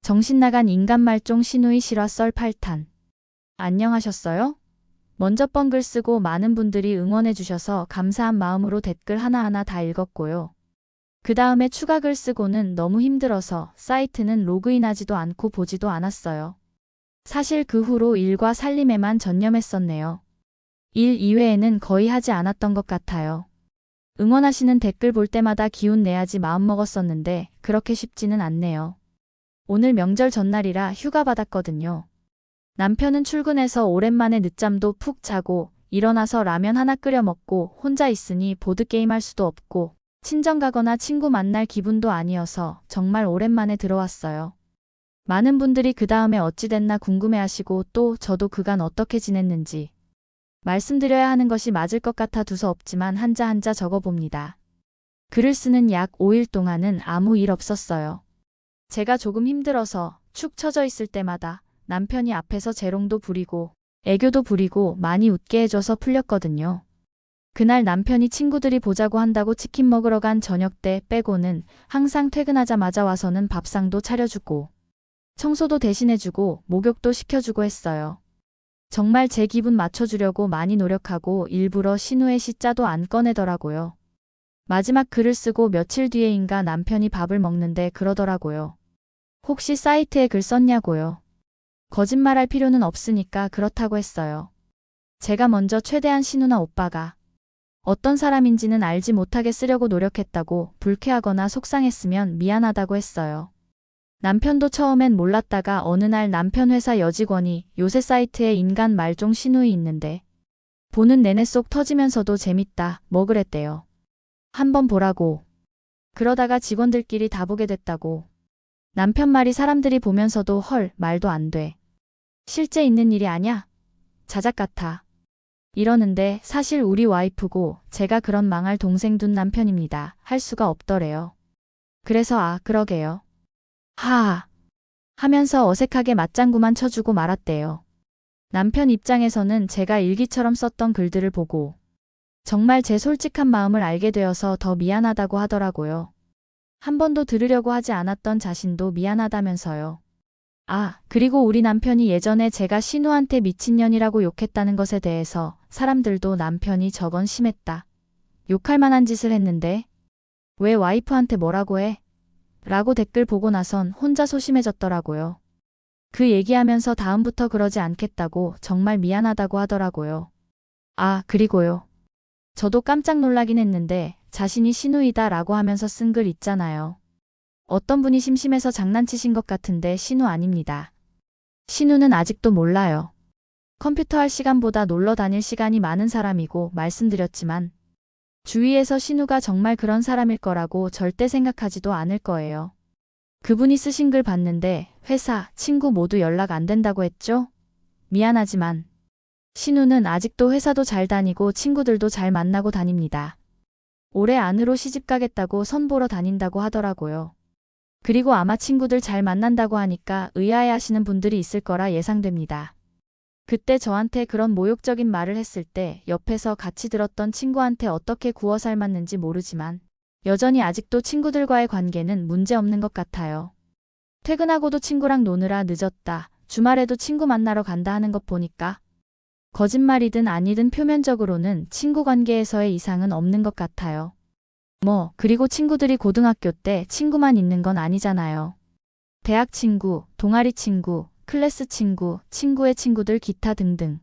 정신나간 인간말종 신우이 실화 썰 8탄. 안녕하셨어요? 먼저 번 글 쓰고 많은 분들이 응원해주셔서 감사한 마음으로 댓글 하나하나 다 읽었고요. 그 다음에 추가 글 쓰고는 너무 힘들어서 사이트는 로그인하지도 않고 보지도 않았어요. 사실 그 후로 일과 살림에만 전념했었네요. 일 이외에는 거의 하지 않았던 것 같아요. 응원하시는 댓글 볼 때마다 기운 내야지 마음먹었었는데 그렇게 쉽지는 않네요. 오늘 명절 전날이라 휴가 받았거든요. 남편은 출근해서 오랜만에 늦잠도 푹 자고 일어나서 라면 하나 끓여 먹고 혼자 있으니 보드게임 할 수도 없고 친정 가거나 친구 만날 기분도 아니어서 정말 오랜만에 들어왔어요. 많은 분들이 그 다음에 어찌 됐나 궁금해하시고 또 저도 그간 어떻게 지냈는지 말씀드려야 하는 것이 맞을 것 같아 두서없지만 한자 한자 적어봅니다. 글을 쓰는 약 5일 동안은 아무 일 없었어요. 제가 조금 힘들어서 축 처져 있을 때마다 남편이 앞에서 재롱도 부리고 애교도 부리고 많이 웃게 해줘서 풀렸거든요. 그날 남편이 친구들이 보자고 한다고 치킨 먹으러 간 저녁 때 빼고는 항상 퇴근하자마자 와서는 밥상도 차려주고 청소도 대신해주고 목욕도 시켜주고 했어요. 정말 제 기분 맞춰주려고 많이 노력하고 일부러 신우의 시자도 안 꺼내더라고요. 마지막 글을 쓰고 며칠 뒤에인가 남편이 밥을 먹는데 그러더라고요. 혹시 사이트에 글 썼냐고요. 거짓말할 필요는 없으니까 그렇다고 했어요. 제가 먼저 최대한 신우나 오빠가 어떤 사람인지는 알지 못하게 쓰려고 노력했다고 불쾌하거나 속상했으면 미안하다고 했어요. 남편도 처음엔 몰랐다가 어느 날 남편 회사 여직원이 요새 사이트에 인간 말종 신우이 있는데 보는 내내 쏙 터지면서도 재밌다 뭐 그랬대요. 한번 보라고. 그러다가 직원들끼리 다 보게 됐다고. 남편 말이 사람들이 보면서도 헐 말도 안 돼. 실제 있는 일이 아냐? 자작 같아. 이러는데 사실 우리 와이프고 제가 그런 망할 동생 둔 남편입니다. 할 수가 없더래요. 그래서 아 그러게요. 하하 하면서 어색하게 맞장구만 쳐주고 말았대요. 남편 입장에서는 제가 일기처럼 썼던 글들을 보고 정말 제 솔직한 마음을 알게 되어서 더 미안하다고 하더라고요. 한 번도 들으려고 하지 않았던 자신도 미안하다면서요. 아, 그리고 우리 남편이 예전에 제가 신우한테 미친년이라고 욕했다는 것에 대해서 사람들도 남편이 저건 심했다. 욕할 만한 짓을 했는데 왜 와이프한테 뭐라고 해? 라고 댓글 보고 나선 혼자 소심해졌더라고요. 그 얘기하면서 다음부터 그러지 않겠다고 정말 미안하다고 하더라고요. 아, 그리고요. 저도 깜짝 놀라긴 했는데 자신이 신우이다 라고 하면서 쓴 글 있잖아요. 어떤 분이 심심해서 장난치신 것 같은데 신우 아닙니다. 신우는 아직도 몰라요. 컴퓨터 할 시간보다 놀러 다닐 시간이 많은 사람이고 말씀드렸지만 주위에서 신우가 정말 그런 사람일 거라고 절대 생각하지도 않을 거예요. 그분이 쓰신 글 봤는데 회사, 친구 모두 연락 안 된다고 했죠? 미안하지만 신우는 아직도 회사도 잘 다니고 친구들도 잘 만나고 다닙니다. 올해 안으로 시집 가겠다고 선보러 다닌다고 하더라고요. 그리고 아마 친구들 잘 만난다고 하니까 의아해하시는 분들이 있을 거라 예상됩니다. 그때 저한테 그런 모욕적인 말을 했을 때 옆에서 같이 들었던 친구한테 어떻게 구워 삶았는지 모르지만 여전히 아직도 친구들과의 관계는 문제없는 것 같아요. 퇴근하고도 친구랑 노느라 늦었다. 주말에도 친구 만나러 간다 하는 것 보니까 거짓말이든 아니든 표면적으로는 친구 관계에서의 이상은 없는 것 같아요. 그리고 친구들이 고등학교 때 친구만 있는 건 아니잖아요. 대학 친구, 동아리 친구, 클래스 친구, 친구의 친구들 기타 등등.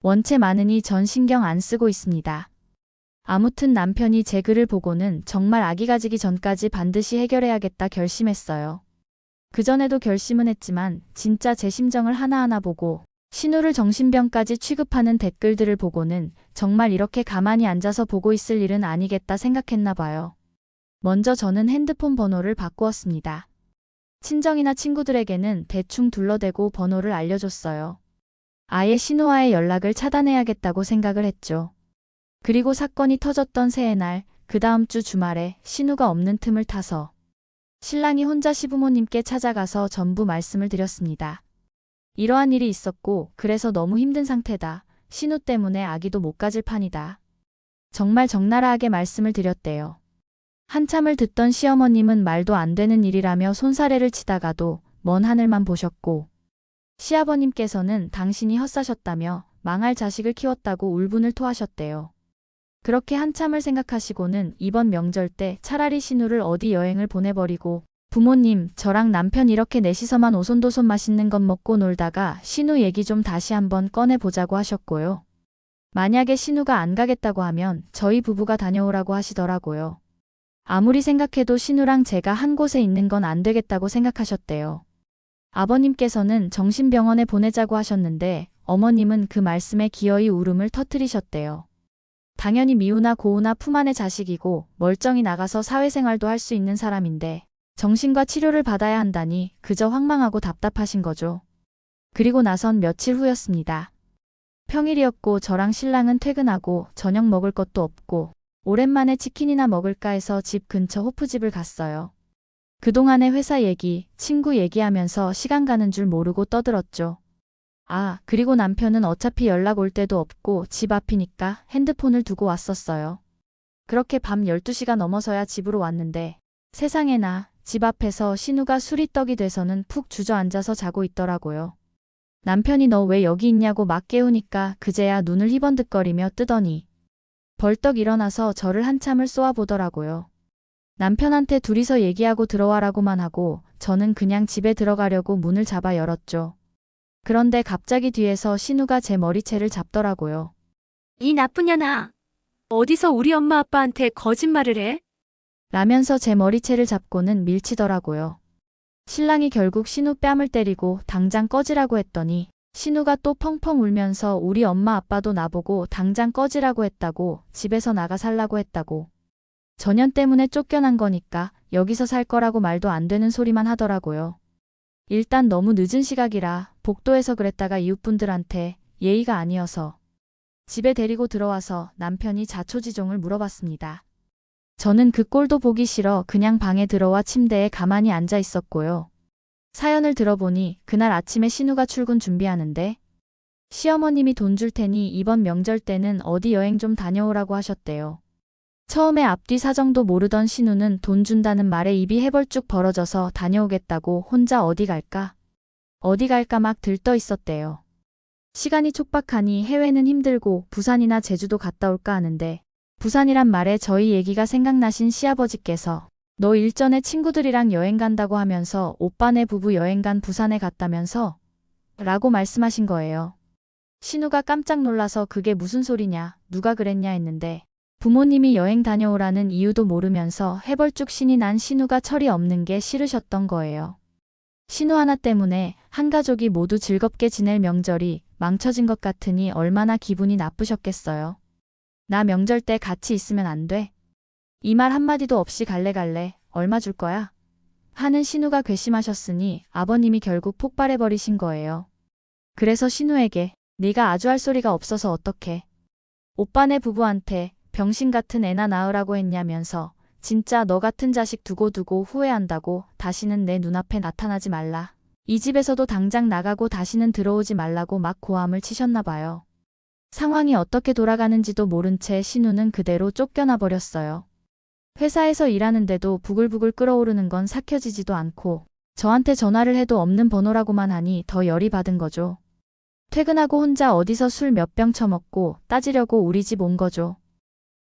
원체 많으니 전 신경 안 쓰고 있습니다. 아무튼 남편이 제 글을 보고는 정말 아기 가지기 전까지 반드시 해결해야겠다 결심했어요. 그전에도 결심은 했지만 진짜 제 심정을 하나하나 보고 신우를 정신병까지 취급하는 댓글들을 보고는 정말 이렇게 가만히 앉아서 보고 있을 일은 아니겠다 생각했나 봐요. 먼저 저는 핸드폰 번호를 바꾸었습니다. 친정이나 친구들에게는 대충 둘러대고 번호를 알려줬어요. 아예 신우와의 연락을 차단해야겠다고 생각을 했죠. 그리고 사건이 터졌던 새해 날, 그 다음 주 주말에 신우가 없는 틈을 타서 신랑이 혼자 시부모님께 찾아가서 전부 말씀을 드렸습니다. 이러한 일이 있었고 그래서 너무 힘든 상태다. 신우 때문에 아기도 못 가질 판이다. 정말 적나라하게 말씀을 드렸대요. 한참을 듣던 시어머님은 말도 안 되는 일이라며 손사래를 치다가도 먼 하늘만 보셨고 시아버님께서는 당신이 헛사셨다며 망할 자식을 키웠다고 울분을 토하셨대요. 그렇게 한참을 생각하시고는 이번 명절 때 차라리 신우를 어디 여행을 보내버리고 부모님, 저랑 남편 이렇게 넷이서만 오손도손 맛있는 것 먹고 놀다가 신우 얘기 좀 다시 한번 꺼내보자고 하셨고요. 만약에 신우가 안 가겠다고 하면 저희 부부가 다녀오라고 하시더라고요. 아무리 생각해도 신우랑 제가 한 곳에 있는 건 안 되겠다고 생각하셨대요. 아버님께서는 정신병원에 보내자고 하셨는데 어머님은 그 말씀에 기어이 울음을 터뜨리셨대요. 당연히 미우나 고우나 품 안의 자식이고 멀쩡히 나가서 사회생활도 할 수 있는 사람인데 정신과 치료를 받아야 한다니 그저 황망하고 답답하신 거죠. 그리고 나선 며칠 후였습니다. 평일이었고 저랑 신랑은 퇴근하고 저녁 먹을 것도 없고 오랜만에 치킨이나 먹을까 해서 집 근처 호프집을 갔어요. 그동안의 회사 얘기, 친구 얘기하면서 시간 가는 줄 모르고 떠들었죠. 그리고 남편은 어차피 연락 올 데도 없고 집 앞이니까 핸드폰을 두고 왔었어요. 그렇게 밤 12시가 넘어서야 집으로 왔는데 세상에나 집 앞에서 신우가 술이 떡이 돼서는 푹 주저앉아서 자고 있더라고요. 남편이 너 왜 여기 있냐고 막 깨우니까 그제야 눈을 희번득거리며 뜨더니 벌떡 일어나서 저를 한참을 쏘아보더라고요. 남편한테 둘이서 얘기하고 들어와라고만 하고 저는 그냥 집에 들어가려고 문을 잡아 열었죠. 그런데 갑자기 뒤에서 신우가 제 머리채를 잡더라고요. 이 나쁜 년아. 어디서 우리 엄마 아빠한테 거짓말을 해? 라면서 제 머리채를 잡고는 밀치더라고요. 신랑이 결국 신우 뺨을 때리고 당장 꺼지라고 했더니 신우가 또 펑펑 울면서 우리 엄마 아빠도 나보고 당장 꺼지라고 했다고, 집에서 나가 살라고 했다고. 전현 때문에 쫓겨난 거니까 여기서 살 거라고 말도 안 되는 소리만 하더라고요. 일단 너무 늦은 시각이라 복도에서 그랬다가 이웃분들한테 예의가 아니어서 집에 데리고 들어와서 남편이 자초지종을 물어봤습니다. 저는 그 꼴도 보기 싫어 그냥 방에 들어와 침대에 가만히 앉아 있었고요. 사연을 들어보니 그날 아침에 신우가 출근 준비하는데 시어머님이 돈 줄 테니 이번 명절 때는 어디 여행 좀 다녀오라고 하셨대요. 처음에 앞뒤 사정도 모르던 신우는 돈 준다는 말에 입이 해벌쭉 벌어져서 다녀오겠다고 혼자 어디 갈까 막 들떠 있었대요. 시간이 촉박하니 해외는 힘들고 부산이나 제주도 갔다 올까 하는데 부산이란 말에 저희 얘기가 생각나신 시아버지께서 너 일전에 친구들이랑 여행 간다고 하면서 오빠네 부부 여행 간 부산에 갔다면서? 라고 말씀하신 거예요. 신우가 깜짝 놀라서 그게 무슨 소리냐, 누가 그랬냐 했는데 부모님이 여행 다녀오라는 이유도 모르면서 해벌쭉 신이 난 신우가 철이 없는 게 싫으셨던 거예요. 신우 하나 때문에 한 가족이 모두 즐겁게 지낼 명절이 망쳐진 것 같으니 얼마나 기분이 나쁘셨겠어요. 나 명절 때 같이 있으면 안 돼? 이 말 한마디도 없이 갈래 얼마 줄 거야? 하는 신우가 괘씸하셨으니 아버님이 결국 폭발해버리신 거예요. 그래서 신우에게 네가 아주 할 소리가 없어서 어떡해. 오빠네 부부한테 병신 같은 애나 낳으라고 했냐면서 진짜 너 같은 자식 두고 후회한다고 다시는 내 눈앞에 나타나지 말라. 이 집에서도 당장 나가고 다시는 들어오지 말라고 막 고함을 치셨나 봐요. 상황이 어떻게 돌아가는지도 모른 채 신우는 그대로 쫓겨나 버렸어요. 회사에서 일하는데도 부글부글 끓어오르는 건 삭혀지지도 않고 저한테 전화를 해도 없는 번호라고만 하니 더 열이 받은 거죠. 퇴근하고 혼자 어디서 술 몇 병 처먹고 따지려고 우리 집 온 거죠.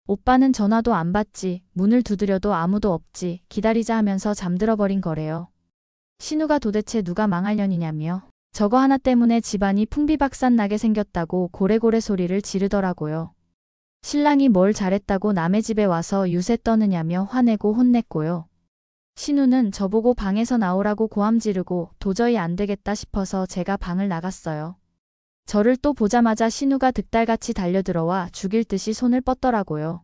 오빠는 전화도 안 받지, 문을 두드려도 아무도 없지, 기다리자 하면서 잠들어 버린 거래요. 신우가 도대체 누가 망할 년이냐며 저거 하나 때문에 집안이 풍비박산 나게 생겼다고 고래고래 소리를 지르더라고요. 신랑이 뭘 잘했다고 남의 집에 와서 유세 떠느냐며 화내고 혼냈고요. 신우는 저보고 방에서 나오라고 고함 지르고 도저히 안 되겠다 싶어서 제가 방을 나갔어요. 저를 또 보자마자 신우가 득달같이 달려들어와 죽일 듯이 손을 뻗더라고요.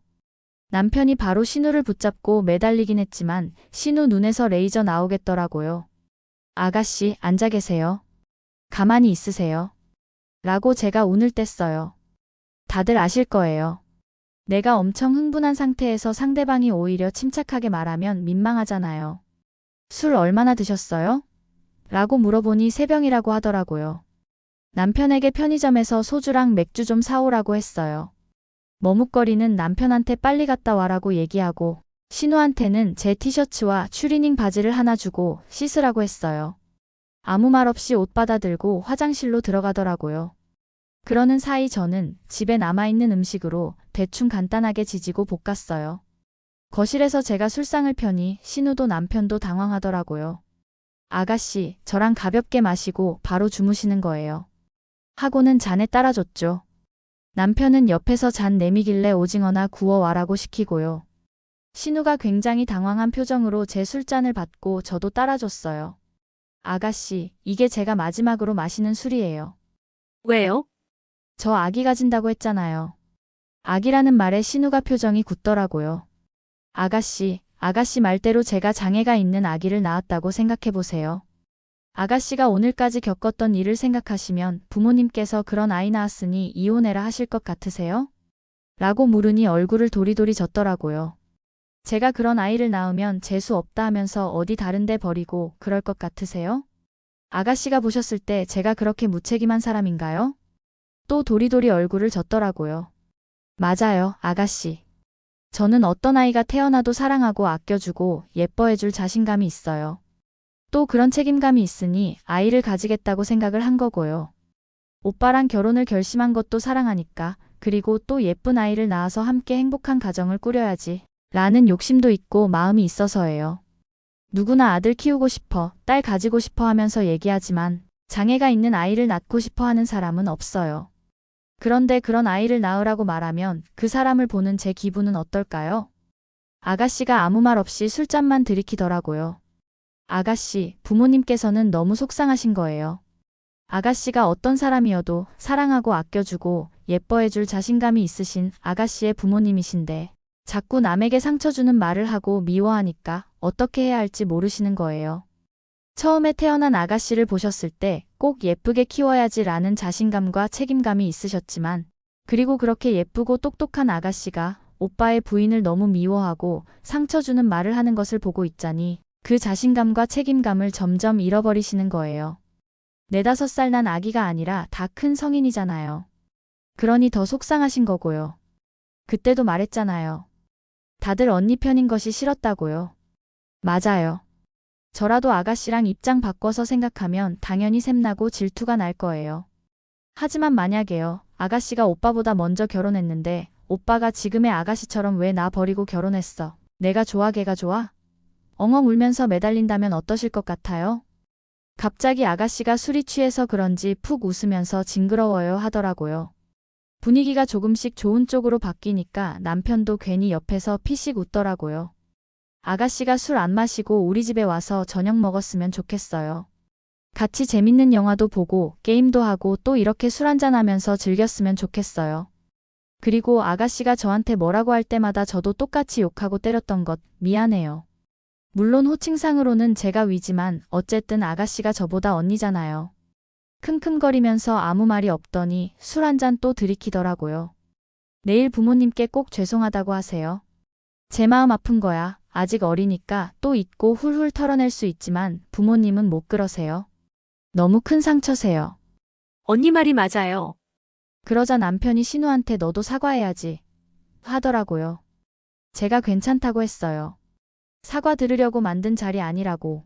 남편이 바로 신우를 붙잡고 매달리긴 했지만 신우 눈에서 레이저 나오겠더라고요. 아가씨, 앉아 계세요. 가만히 있으세요. 라고 제가 운을 뗐어요. 다들 아실 거예요. 내가 엄청 흥분한 상태에서 상대방이 오히려 침착하게 말하면 민망하잖아요. 술 얼마나 드셨어요? 라고 물어보니 3병이라고 하더라고요. 남편에게 편의점에서 소주랑 맥주 좀 사오라고 했어요. 머뭇거리는 남편한테 빨리 갔다 와라고 얘기하고 신우한테는 제 티셔츠와 추리닝 바지를 하나 주고 씻으라고 했어요. 아무 말 없이 옷 받아들고 화장실로 들어가더라고요. 그러는 사이 저는 집에 남아있는 음식으로 대충 간단하게 지지고 볶았어요. 거실에서 제가 술상을 펴니 신우도 남편도 당황하더라고요. 아가씨, 저랑 가볍게 마시고 바로 주무시는 거예요. 하고는 잔에 따라줬죠. 남편은 옆에서 잔 내미길래 오징어나 구워와라고 시키고요. 신우가 굉장히 당황한 표정으로 제 술잔을 받고 저도 따라줬어요. 아가씨, 이게 제가 마지막으로 마시는 술이에요. 왜요? 저 아기 가진다고 했잖아요. 아기라는 말에 신우가 표정이 굳더라고요. 아가씨 말대로 제가 장애가 있는 아기를 낳았다고 생각해보세요. 아가씨가 오늘까지 겪었던 일을 생각하시면 부모님께서 그런 아이 낳았으니 이혼해라 하실 것 같으세요? 라고 물으니 얼굴을 도리도리 졌더라고요. 제가 그런 아이를 낳으면 재수 없다 하면서 어디 다른 데 버리고 그럴 것 같으세요? 아가씨가 보셨을 때 제가 그렇게 무책임한 사람인가요? 또 도리도리 얼굴을 졌더라고요. 맞아요, 아가씨. 저는 어떤 아이가 태어나도 사랑하고 아껴주고 예뻐해줄 자신감이 있어요. 또 그런 책임감이 있으니 아이를 가지겠다고 생각을 한 거고요. 오빠랑 결혼을 결심한 것도 사랑하니까, 그리고 또 예쁜 아이를 낳아서 함께 행복한 가정을 꾸려야지 라는 욕심도 있고 마음이 있어서예요. 누구나 아들 키우고 싶어, 딸 가지고 싶어 하면서 얘기하지만 장애가 있는 아이를 낳고 싶어 하는 사람은 없어요. 그런데 그런 아이를 낳으라고 말하면 그 사람을 보는 제 기분은 어떨까요? 아가씨가 아무 말 없이 술잔만 들이키더라고요. 아가씨, 부모님께서는 너무 속상하신 거예요. 아가씨가 어떤 사람이어도 사랑하고 아껴주고 예뻐해줄 자신감이 있으신 아가씨의 부모님이신데 자꾸 남에게 상처 주는 말을 하고 미워하니까 어떻게 해야 할지 모르시는 거예요. 처음에 태어난 아가씨를 보셨을 때 꼭 예쁘게 키워야지 라는 자신감과 책임감이 있으셨지만, 그리고 그렇게 예쁘고 똑똑한 아가씨가 오빠의 부인을 너무 미워하고 상처 주는 말을 하는 것을 보고 있자니 그 자신감과 책임감을 점점 잃어버리시는 거예요. 4~5살 난 아기가 아니라 다 큰 성인이잖아요. 그러니 더 속상하신 거고요. 그때도 말했잖아요. 다들 언니 편인 것이 싫었다고요. 맞아요. 저라도 아가씨랑 입장 바꿔서 생각하면 당연히 샘나고 질투가 날 거예요. 하지만 만약에요. 아가씨가 오빠보다 먼저 결혼했는데 오빠가 지금의 아가씨처럼 왜 나 버리고 결혼했어? 내가 좋아 걔가 좋아? 엉엉 울면서 매달린다면 어떠실 것 같아요? 갑자기 아가씨가 술이 취해서 그런지 푹 웃으면서 징그러워요 하더라고요. 분위기가 조금씩 좋은 쪽으로 바뀌니까 남편도 괜히 옆에서 피식 웃더라고요. 아가씨가 술 안 마시고 우리 집에 와서 저녁 먹었으면 좋겠어요. 같이 재밌는 영화도 보고 게임도 하고 또 이렇게 술 한잔 하면서 즐겼으면 좋겠어요. 그리고 아가씨가 저한테 뭐라고 할 때마다 저도 똑같이 욕하고 때렸던 것 미안해요. 물론 호칭상으로는 제가 위지만 어쨌든 아가씨가 저보다 언니잖아요. 킁킁거리면서 아무 말이 없더니 술 한잔 또 들이키더라고요. 내일 부모님께 꼭 죄송하다고 하세요. 제 마음 아픈 거야. 아직 어리니까 또 잊고 훌훌 털어낼 수 있지만 부모님은 못 그러세요. 너무 큰 상처세요. 언니 말이 맞아요. 그러자 남편이 신우한테 너도 사과해야지 하더라고요. 제가 괜찮다고 했어요. 사과 들으려고 만든 자리 아니라고.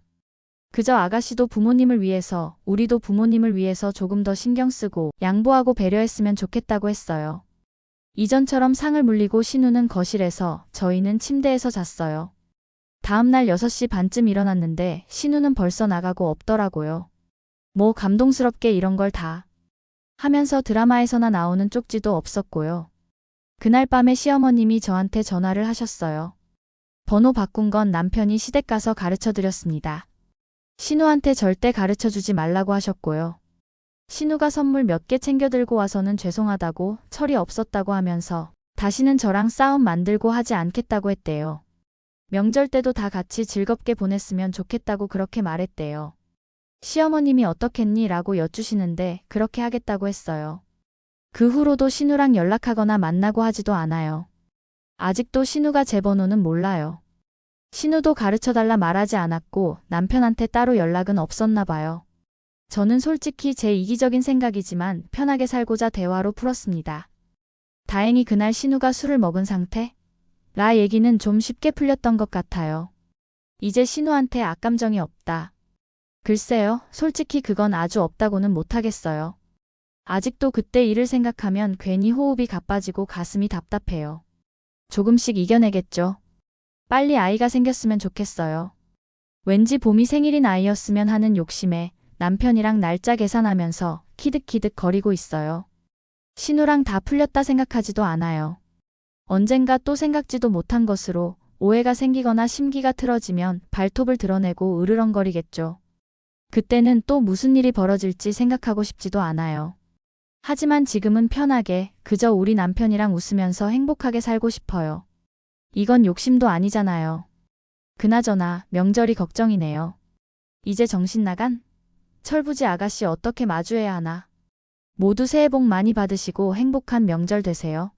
그저 아가씨도 부모님을 위해서, 우리도 부모님을 위해서 조금 더 신경 쓰고 양보하고 배려했으면 좋겠다고 했어요. 이전처럼 상을 물리고 신우는 거실에서, 저희는 침대에서 잤어요. 다음날 6시 반쯤 일어났는데 신우는 벌써 나가고 없더라고요. 뭐 감동스럽게 이런 걸 다 하면서 드라마에서나 나오는 쪽지도 없었고요. 그날 밤에 시어머님이 저한테 전화를 하셨어요. 번호 바꾼 건 남편이 시댁 가서 가르쳐 드렸습니다. 신우한테 절대 가르쳐 주지 말라고 하셨고요. 신우가 선물 몇 개 챙겨 들고 와서는 죄송하다고 철이 없었다고 하면서 다시는 저랑 싸움 만들고 하지 않겠다고 했대요. 명절 때도 다 같이 즐겁게 보냈으면 좋겠다고 그렇게 말했대요. 시어머님이 어떻겠니? 라고 여쭈시는데 그렇게 하겠다고 했어요. 그 후로도 신우랑 연락하거나 만나고 하지도 않아요. 아직도 신우가 제 번호는 몰라요. 신우도 가르쳐달라 말하지 않았고 남편한테 따로 연락은 없었나 봐요. 저는 솔직히 제 이기적인 생각이지만 편하게 살고자 대화로 풀었습니다. 다행히 그날 신우가 술을 먹은 상태? 라 얘기는 좀 쉽게 풀렸던 것 같아요. 이제 신우한테 악감정이 없다. 글쎄요, 솔직히 그건 아주 없다고는 못하겠어요. 아직도 그때 일을 생각하면 괜히 호흡이 가빠지고 가슴이 답답해요. 조금씩 이겨내겠죠. 빨리 아이가 생겼으면 좋겠어요. 왠지 봄이 생일인 아이였으면 하는 욕심에 남편이랑 날짜 계산하면서 키득키득 거리고 있어요. 신우랑 다 풀렸다 생각하지도 않아요. 언젠가 또 생각지도 못한 것으로 오해가 생기거나 심기가 틀어지면 발톱을 드러내고 으르렁거리겠죠. 그때는 또 무슨 일이 벌어질지 생각하고 싶지도 않아요. 하지만 지금은 편하게 그저 우리 남편이랑 웃으면서 행복하게 살고 싶어요. 이건 욕심도 아니잖아요. 그나저나 명절이 걱정이네요. 이제 정신 나간? 철부지 아가씨 어떻게 마주해야 하나? 모두 새해 복 많이 받으시고 행복한 명절 되세요.